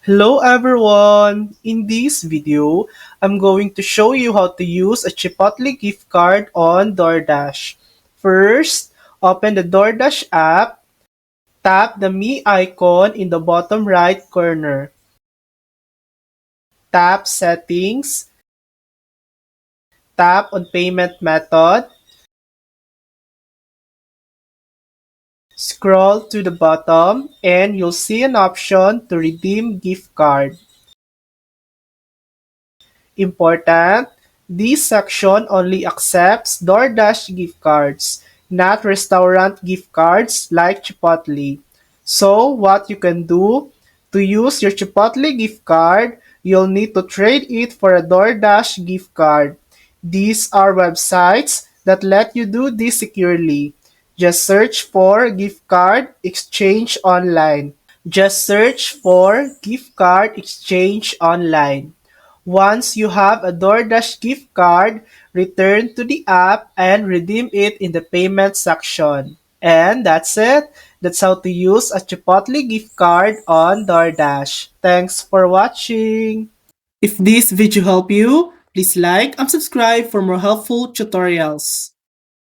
Hello everyone! In this video, I'm going to show you how to use a Chipotle gift card on DoorDash. First, open the DoorDash app, tap the Me icon in the bottom right corner. Tap Settings, tap on Payment Method, scroll to the bottom, and you'll see an option to redeem gift card. Important, this section only accepts DoorDash gift cards, not restaurant gift cards like Chipotle. So what you can do, to use your Chipotle gift card, you'll need to trade it for a DoorDash gift card. These are websites that let you do this securely. Just search for gift card exchange online. Just search for gift card exchange online. Once you have a DoorDash gift card, return to the app and redeem it in the payment section. And that's it. That's how to use a Chipotle gift card on DoorDash. Thanks for watching. If this video helped you, please like and subscribe for more helpful tutorials.